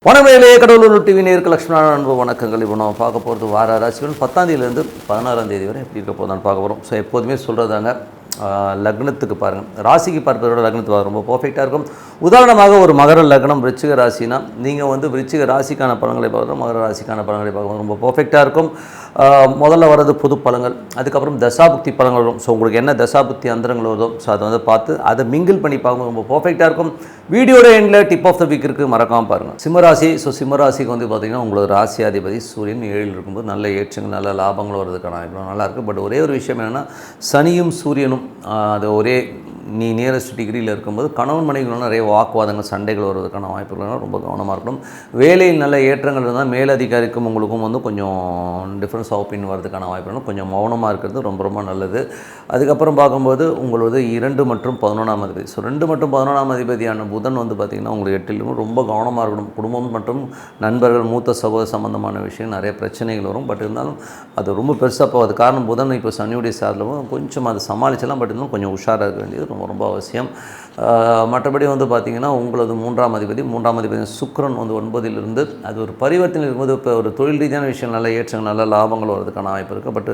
வணக்கங்களே, கடவுளூர் TV நேருக்கு லட்சுமண அன்பு வணக்கங்கள். இப்போ நம்ம பார்க்க போகிறது வார ராசிகள் 10ஆம் தேதியிலேருந்து 16ஆம் தேதி வரை எப்படி இருக்க போதான்னு பார்க்க போகிறோம். ஸோ எப்போதுமே சொல்கிறதாங்க, லக்னத்துக்கு பாருங்கள், ராசிக்கு பார்ப்பதோட லக்னத்துக்கு ரொம்ப பர்ஃபெக்டாக இருக்கும். உதாரணமாக ஒரு மகர லக்னம் விருச்சிக ராசினா நீங்கள் வந்து விருச்சிக ராசிக்கான பலன்களை பார்க்குறோம், மகர ராசிக்கான பலன்களை பார்க்குறோம், ரொம்ப பர்ஃபெக்டாக இருக்கும். முதல்ல வர்றது பொது பலன்கள், அதுக்கப்புறம் தசாபுக்தி பலன்கள் வரும். ஸோ உங்களுக்கு என்ன தசாபுக்தி அந்தரங்கள் வருதோ ஸோ அதை வந்து பார்த்து அதை மிங்கிள் பண்ணி பார்க்கும்போது ரொம்ப பர்ஃபெக்டாக இருக்கும். வீடியோட எண்டில் டிப் ஆஃப் த வீக் இருக்குது, மறக்காமல் பாருங்கள். சிம்மராசி. ஸோ சிம்மராசிக்கு வந்து பார்த்திங்கன்னா உங்களோட ராசியாதிபதி சூரியன் 7 இருக்கும்போது நல்ல ஏற்றங்கள் நல்ல லாபங்கள் வர்றதுக்கான வாய்ப்பு நல்லாயிருக்கு. பட் ஒரே ஒரு விஷயம் என்னென்னா, சனியும் சூரியனும் அது ஒரே நியரஸ்ட் டிகிரியில் இருக்கும்போது கணவன் மனைவிகளும் நிறைய வாக்குவாதங்கள் சண்டைகள் வருவதற்கான வாய்ப்புகள் ரொம்ப கவனமாக இருக்கணும். வேலையில் நல்ல ஏற்றங்கள் இருந்தால் மேலதிகாரிக்கும் உங்களுக்கும் வந்து கொஞ்சம் டிஃப்ரென்ஸ் ஆஃப் ஒப்பீனியன் வரதுக்கான வாய்ப்புகள் கொஞ்சம் மௌனமாக இருக்கிறது ரொம்ப ரொம்ப நல்லது. அதுக்கப்புறம் பார்க்கும்போது உங்களது 2 மற்றும் 11ஆம் அதிபதி. ஸோ 2 மற்றும் 11ஆம் அதிபதியான புதன் வந்து பார்த்திங்கன்னா உங்களுக்கு 8லும் ரொம்ப கவனமாக இருக்கணும். குடும்பம் மற்றும் நண்பர்கள் மூத்த சகோதர சம்பந்தமான விஷயம் நிறைய பிரச்சனைகள் வரும். பட் இருந்தாலும் அது ரொம்ப பெருசாக போகாது. காரணம் புதன் இப்போ சனியுடைய சார்லவும் கொஞ்சம் அதை சமாளிச்சலாம். பட் இருந்தாலும் கொஞ்சம் உஷாராக இருக்க வேண்டியது ரொம்ப ரொம்ப அவசியம். மற்றபடி வந்து பார்த்திங்கன்னா உங்களது 3ஆம் அதிபதி சுக்கிரன் வந்து 9லிருந்து அது ஒரு பரிவர்த்தனை இருக்கும்போது இப்போ ஒரு தொழில் ரீதியான விஷயம் நல்ல ஏற்றங்கள் நல்ல லாபங்கள் வரதுக்கான வாய்ப்பு இருக்குது. பட்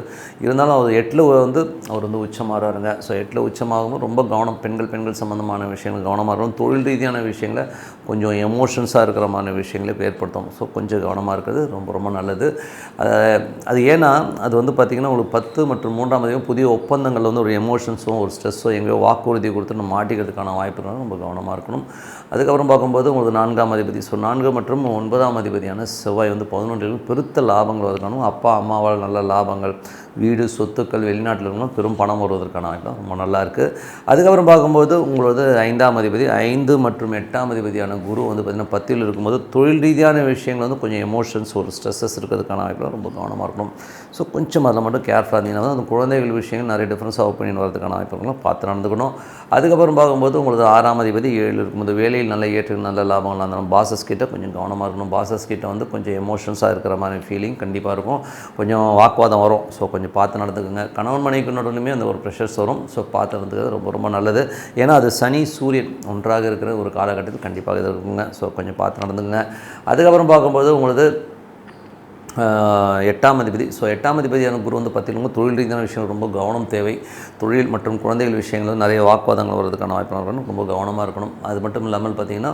இருந்தாலும் அவர் 8ல் வந்து அவர் வந்து உச்சமாகிறாருங்க. ஸோ 8ல் உச்சமாகும்போது ரொம்ப கவனம், பெண்கள் சம்மந்தமான விஷயங்கள் கவனமாக இருக்கணும். தொழில் ரீதியான விஷயங்களை கொஞ்சம் எமோஷன்ஸாக இருக்கிற மாதிரி விஷயங்களே ஏற்படுத்தும். ஸோ கொஞ்சம் கவனமாக இருக்கிறது ரொம்ப ரொம்ப நல்லது. அது ஏன்னா அது வந்து பார்த்திங்கன்னா உங்களுக்கு 10 மற்றும் 3ஆம் அதிபதி புதிய ஒப்பந்தங்கள் வந்து ஒரு எமோஷன்ஸும் ஒரு ஸ்ட்ரெஸ்ஸோ எங்கேயோ வாக்குறுதி கொடுத்து மாட்டிக்கிறதுக்கான வாய்ப்புகளும் ரொம்ப கவனமாக இருக்கணும். அதுக்கப்புறம் பார்க்கும்போது உங்களுக்கு 4ஆம் அதிபதி. ஸோ 4 மற்றும் 9ஆம் அதிபதியான செவ்வாய் வந்து 11ல் பெருத்த லாபங்கள் வருவதற்கான அப்பா அம்மாவால் நல்ல லாபங்கள், வீடு சொத்துக்கள், வெளிநாட்டில் இருக்கணும் பெரும் பணம் வருவதற்கான வாய்ப்பு ரொம்ப நல்லா இருக்குது. அதுக்கப்புறம் பார்க்கும்போது உங்களது 5ஆம் அதிபதி 5 மற்றும் 8ஆம் அதிபதியான குரு வந்து பார்த்திங்கன்னா 10ல் இருக்கும்போது தொழில் ரீதியான விஷயங்கள் வந்து கொஞ்சம் எமோஷன்ஸ் ஒரு ஸ்ட்ரெஸ்ஸஸ் இருக்கிறதுக்கான வாய்ப்பு ரொம்ப கவனமாக இருக்கணும். ஸோ கொஞ்சம் அதில் மட்டும் கேர்ஃபுல்லாக இருந்தீங்கன்னா தான் அந்த குழந்தைகள் விஷயங்கள் நிறைய டிஃப்ரென்ஸ் ஒப்பீனியன் வரதுக்கான வாய்ப்புகளும் பார்த்து நடந்துக்கணும். அதுக்கப்புறம் பார்க்கும்போது உங்களுக்கு 6ஆம் அதிபதி 7 இருக்கும்போது வேலையில் நல்ல ஏற்று நல்ல லாபங்கள் இருந்தாலும் பாசஸ் கிட்ட கொஞ்சம் கவனமாக இருக்கணும். பாசஸ் கிட்ட வந்து கொஞ்சம் எமோஷன்ஸாக இருக்கிற மாதிரி ஃபீலிங் கண்டிப்பாக இருக்கும். கொஞ்சம் வாக்குவாதம் வரும். ஸோ கொஞ்சம் பார்த்து நடந்துக்குங்க. கணவன் மனைவிக்கு நடுவுலையுமே அந்த ஒரு ப்ரெஷர்ஸ் வரும். ஸோ பார்த்து நடந்துக்கிறது ரொம்ப ரொம்ப நல்லது. ஏன்னா அது சனி சூரியன் ஒன்றாக இருக்கிற ஒரு காலகட்டத்தில் கண்டிப்பாக இது இருக்குங்க. ஸோ கொஞ்சம் பார்த்து நடந்துக்குங்க. அதுக்கப்புறம் பார்க்கும்போது உங்களது 8ஆம் அதிபதி. ஸோ 8ஆம் அதிபதியான குரு வந்து பார்த்திங்கன்னா தொழில் ரீதியான விஷயம் ரொம்ப கவனம் தேவை. தொழில் மற்றும் குழந்தைகள் விஷயங்கள் நிறைய வாக்குவாதங்கள் வர்றதுக்கான வாய்ப்பு இருக்கணும். ரொம்ப கவனமாக இருக்கணும். அது மட்டும் இல்லாமல் பார்த்திங்கன்னா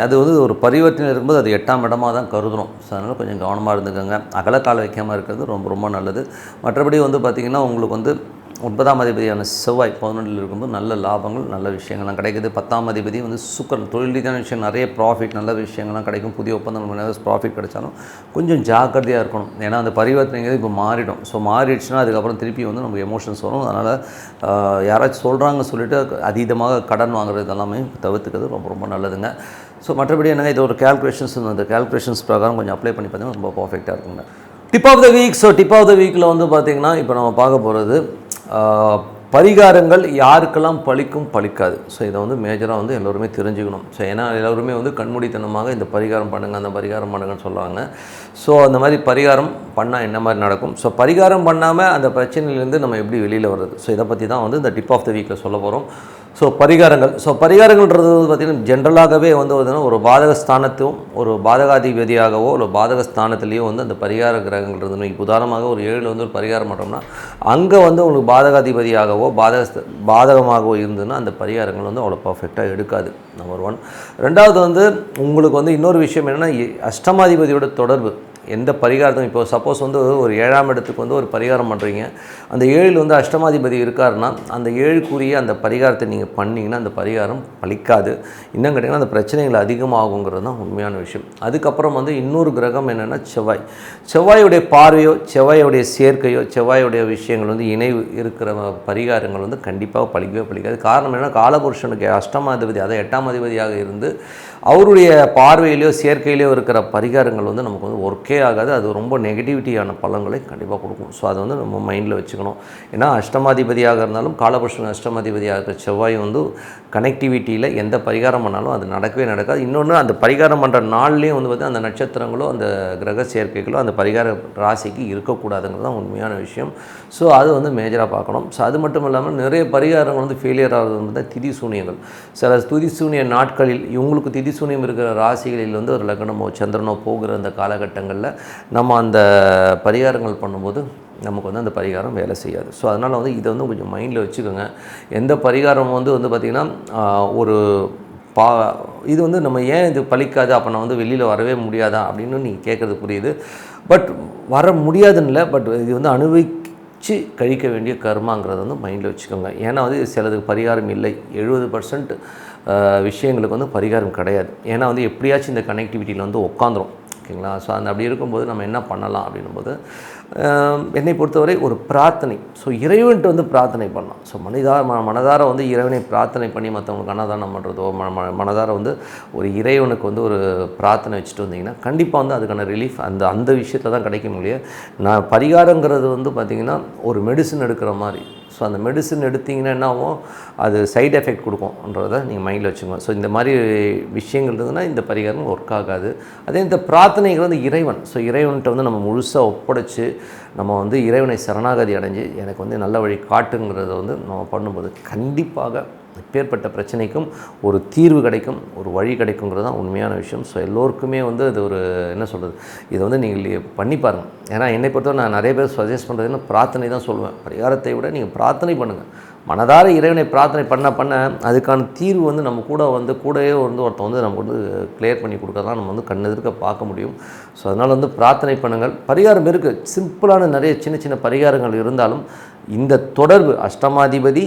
அது வந்து ஒரு பரிவர்த்தனை இருக்கும்போது அது 8ஆம் இடமாக தான் கருதுகிறோம். ஸோ அதனால் கொஞ்சம் கவனமாக இருந்துக்கோங்க. அகலக்கால வைக்காமல் இருக்கிறது ரொம்ப ரொம்ப நல்லது. மற்றபடி வந்து பார்த்திங்கன்னா உங்களுக்கு வந்து 9ஆம் அதிபதியான செவ்வாய் 11ல் இருக்கும்போது நல்ல லாபங்கள் நல்ல விஷயங்கள்லாம் கிடைக்குது. 10ஆம் அதிபதி வந்து சுக்கிரன் தொழில் ரீதியான விஷயம் நிறைய ப்ராஃபிட் நல்ல விஷயங்கள்லாம் கிடைக்கும். புதிய ஒப்பந்தங்கள் ப்ராஃபிட் கிடைச்சாலும் கொஞ்சம் ஜாக்கிரதையாக இருக்கணும். ஏன்னா அந்த பரிவர்த்தனைங்கிறது இப்போ மாறிடும். ஸோ மாறிடுச்சுன்னா அதுக்கப்புறம் திருப்பி வந்து நமக்கு எமோஷன்ஸ் வரும். அதனால் யாராச்சும் சொல்கிறாங்க சொல்லிவிட்டு அதீதமாக கடன் வாங்குறது இதெல்லாமே தவிர்த்துக்கிறது ரொம்ப ரொம்ப நல்லதுங்க. ஸோ மற்றபடி என்னங்க இது ஒரு கேல்குலேஷன்ஸ், அந்த கேல்குலேஷன்ஸ் பிரகாரம் கொஞ்சம் அப்ளை பண்ணி பார்த்தீங்கன்னா ரொம்ப பர்ஃபெக்டாக இருக்குங்க. Tip of the week. So tip of the வீக்கில் வந்து பார்த்திங்கன்னா இப்போ நம்ம பார்க்க போகிறது பரிகாரங்கள் யாருக்கெல்லாம் பலிக்கும் பலிக்காது. ஸோ இதை வந்து மேஜராக வந்து எல்லோருமே தெரிஞ்சுக்கணும். ஸோ ஏன்னா எல்லோருமே வந்து கண்மூடித்தனமாக இந்த பரிகாரம் பண்ணுங்கள் அந்த பரிகாரம் பண்ணுங்கன்னு சொல்லுவாங்க. ஸோ அந்த மாதிரி பரிகாரம் பண்ணால் என்ன மாதிரி நடக்கும், ஸோ பரிகாரம் பண்ணாமல் அந்த பிரச்சனையிலேருந்து நம்ம எப்படி வெளியில் வர்றது, ஸோ இதை பற்றி தான் வந்து இந்த டிப் ஆஃப் த வீக்கில் சொல்ல போகிறோம். ஸோ பரிகாரங்கள்ன்றது பார்த்திங்கன்னா ஜென்ரலாகவே வந்து ஒரு பாதக ஸ்தானத்தும் ஒரு பாதகாதிபதியாகவோ இல்லை பாதக ஸ்தானத்துலேயோ வந்து அந்த பரிகார கிரகங்கள்ன்றது இப்போ உதாரணமாக ஒரு 7 வந்து ஒரு பரிகாரம் பண்ணுறோம்னா அங்கே வந்து உங்களுக்கு பாதகாதிபதியாகவோ பாதகமாகவோ இருந்ததுன்னா அந்த பரிகாரங்கள் வந்து அவ்வளோ பர்ஃபெக்டாக எடுக்காது. நம்பர் 1. 2வது வந்து உங்களுக்கு வந்து இன்னொரு விஷயம் என்னென்னா அஷ்டமாதிபதியோட தொடர்பு. எந்த பரிகாரத்தும் இப்போ சப்போஸ் வந்து ஒரு 7ஆம் இடத்துக்கு வந்து ஒரு பரிகாரம் பண்ணுறீங்க, அந்த 7ல் வந்து அஷ்டமாதிபதி இருக்காருன்னா அந்த 7க்குரிய அந்த பரிகாரத்தை நீங்கள் பண்ணிங்கன்னா அந்த பரிகாரம் பலிக்காது. இன்னும் கேட்டிங்கன்னா அந்த பிரச்சனைகள் அதிகமாகுங்கிறது தான் உண்மையான விஷயம். அதுக்கப்புறம் வந்து இன்னொரு கிரகம் என்னென்னா செவ்வாயுடைய பார்வையோ செவ்வாயுடைய சேர்க்கையோ செவ்வாயுடைய விஷயங்கள் வந்து இணைவு இருக்கிற பரிகாரங்கள் வந்து கண்டிப்பாக பலிக்காது. காரணம் என்னென்னா காலபுருஷனுக்கு அஷ்டமாதிபதி அதை 8ஆம் அதிபதியாக இருந்து அவருடைய பார்வையிலையோ சேர்க்கையிலையோ இருக்கிற பரிகாரங்கள் வந்து நமக்கு வந்து ஒர்க்கே ஆகாது. அது ரொம்ப நெகட்டிவிட்டியான பலன்களை கண்டிப்பாக கொடுக்கும். ஸோ அதை வந்து நம்ம மைண்டில் வச்சுக்கணும். ஏன்னா அஷ்டமாதிபதியாக இருந்தாலும் காலபுருஷன் அஷ்டமாதிபதியாக இருக்கிற செவ்வாய் வந்து கனெக்டிவிட்டியில் எந்த பரிகாரம் பண்ணாலும் அது நடக்கவே நடக்காது. இன்னொன்று அந்த பரிகாரம் பண்ணுற நாள்லேயும் வந்து பார்த்திங்கன்னா அந்த நட்சத்திரங்களோ அந்த கிரக சேர்க்கைகளோ அந்த பரிகார ராசிக்கு இருக்கக்கூடாதுங்கிறது தான் உண்மையான விஷயம். ஸோ அது வந்து மேஜராக பார்க்கணும். ஸோ அது மட்டும் இல்லாமல் நிறைய பரிகாரங்கள் வந்து ஃபெயிலியர் ஆகிறது வந்து திதி சூனியங்கள். சில திதி சூனிய நாட்களில் இவங்களுக்கு திதி திரிசூனியம் இருக்கிற ராசிகளில் வந்து ஒரு லக்னமோ சந்திரனோ போகிற அந்த காலகட்டங்களில் நம்ம அந்த பரிகாரங்கள் பண்ணும்போது நமக்கு வந்து அந்த பரிகாரம் வேலை செய்யாது. ஸோ அதனால் வந்து இதை வந்து கொஞ்சம் மைண்டில் வச்சுக்கோங்க. எந்த பரிகாரம் வந்து பார்த்திங்கன்னா ஒரு இது வந்து நம்ம ஏன் இது பலிக்காது, அப்போ நான் வந்து வெளியில் வரவே முடியாதா அப்படின்னு நீங்கள் கேட்குறது புரியுது. பட் வர முடியாதுன்னு இல்லை, பட் இது வந்து அனுபவித்து கழிக்க வேண்டிய கர்மாங்கிறத வந்து மைண்டில் வச்சுக்கோங்க. ஏன்னா வந்து சிலதுக்கு பரிகாரம் இல்லை. 70% விஷயங்களுக்கு வந்து பரிகாரம் கிடையாது. ஏன்னா வந்து எப்படியாச்சும் இந்த கனெக்டிவிட்டியில் வந்து உட்காந்துரும். ஓகேங்களா? ஸோ அந்த அப்படி இருக்கும்போது நம்ம என்ன பண்ணலாம் அப்படின்னும்போது என்னை பொறுத்தவரை ஒரு பிரார்த்தனை. ஸோ இறைவன்ட்டு வந்து பிரார்த்தனை பண்ணலாம். ஸோ மனதார வந்து இறைவனை பிரார்த்தனை பண்ணி மற்றவங்களுக்கு அன்னதானம் பண்ணுறதோ மனதார வந்து ஒரு இறைவனுக்கு வந்து ஒரு பிரார்த்தனை வச்சுட்டு வந்தீங்கன்னா கண்டிப்பாக வந்து அதுக்கான ரிலீஃப் அந்த விஷயத்தில் தான் கிடைக்க முடியும். நான் பரிகாரங்கிறது வந்து பார்த்திங்கன்னா ஒரு மெடிசன் எடுக்கிற மாதிரி. ஸோ அந்த மெடிசன் எடுத்திங்கன்னா என்ன ஆகும், அது சைடு எஃபெக்ட் கொடுக்கும்ன்றதை நீங்கள் மைண்டில் வச்சுக்கோங்க. ஸோ இந்த மாதிரி விஷயங்கள் இருந்ததுன்னா இந்த பரிகாரம் ஒர்க் ஆகாது. அதே இந்த பிரார்த்தனைகள் வந்து இறைவன். ஸோ இறைவன்கிட்ட வந்து நம்ம முழுசாக ஒப்படைச்சு நம்ம வந்து இறைவனை சரணாகதி அடைஞ்சு எனக்கு வந்து நல்ல வழி காட்டுங்கிறத வந்து நம்ம பண்ணும்போது கண்டிப்பாக எப்பேற்பட்ட பிரச்சனைக்கும் ஒரு தீர்வு கிடைக்கும், ஒரு வழி கிடைக்குங்கிறது தான் உண்மையான விஷயம். ஸோ எல்லோருக்குமே வந்து அது ஒரு என்ன சொல்கிறது, இதை வந்து நீங்கள் பண்ணி பாருங்கள். ஏன்னா என்னை பொறுத்தவரை நான் நிறைய பேர் சஜஸ்ட் பண்ணுறதுன்னா பிரார்த்தனை தான் சொல்லுவேன். பரிகாரத்தை விட நீங்கள் பிரார்த்தனை பண்ணுங்கள். மனதார இறைவனை பிரார்த்தனை பண்ண அதுக்கான தீர்வு வந்து நம்ம கூடவே வந்து ஒருத்தன் வந்து நமக்கு வந்து கிளியர் பண்ணி கொடுக்கறதான் நம்ம வந்து கண்ணெதிர்க்க பார்க்க முடியும். ஸோ அதனால் வந்து பிரார்த்தனை பண்ணுங்கள். பரிகாரம் இருக்குது, சிம்பிளான நிறைய சின்ன சின்ன பரிகாரங்கள் இருந்தாலும் இந்த தொடர்பு அஷ்டமாதிபதி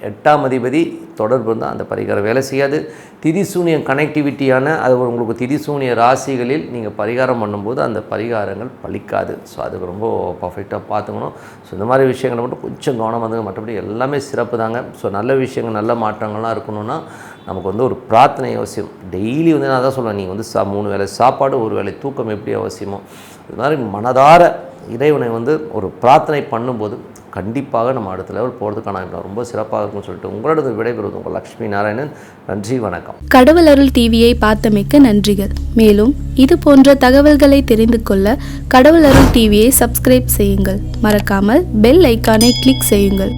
8ஆம் அதிபதி தொடர்பு இருந்தால் அந்த பரிகாரம் வேலை செய்யாது. திரிசூனியம் கனெக்டிவிட்டியான அது உங்களுக்கு திரிசூனிய ராசிகளில் நீங்கள் பரிகாரம் பண்ணும்போது அந்த பரிகாரங்கள் பலிக்காது. ஸோ அதுக்கு ரொம்ப பர்ஃபெக்டாக பார்த்துக்கணும். ஸோ இந்த மாதிரி விஷயங்களை மட்டும் கொஞ்சம் கவனம் வந்துங்க. மற்றபடி எல்லாமே சிறப்பு தாங்க. ஸோ நல்ல விஷயங்கள் நல்ல மாற்றங்கள்லாம் இருக்கணும்னா நமக்கு வந்து ஒரு பிரார்த்தனை அவசியம். டெய்லி வந்து நான் தான் சொல்லுவேன், நீங்கள் வந்து 3 வேளை சாப்பாடு 1 வேளை தூக்கம் எப்படி அவசியமோ இது மாதிரி மனதார இறைவனை வந்து ஒரு பிரார்த்தனை பண்ணும்போது கண்டிப்பாக நம்ம அடுத்த லெவல் போகிறதுக்கான ரொம்ப சிறப்பாக இருக்கும்னு சொல்லிட்டு உங்களோட விடைபெறுவது உங்கள் லக்ஷ்மி நாராயணன். நன்றி, வணக்கம். கடவுள் அருள் டிவியை பார்த்தமைக்க நன்றிகள். மேலும் இது போன்ற தகவல்களை தெரிந்து கொள்ள கடவுள் அருள் டிவியை சப்ஸ்கிரைப் செய்யுங்கள். மறக்காமல் பெல் ஐக்கானை கிளிக் செய்யுங்கள்.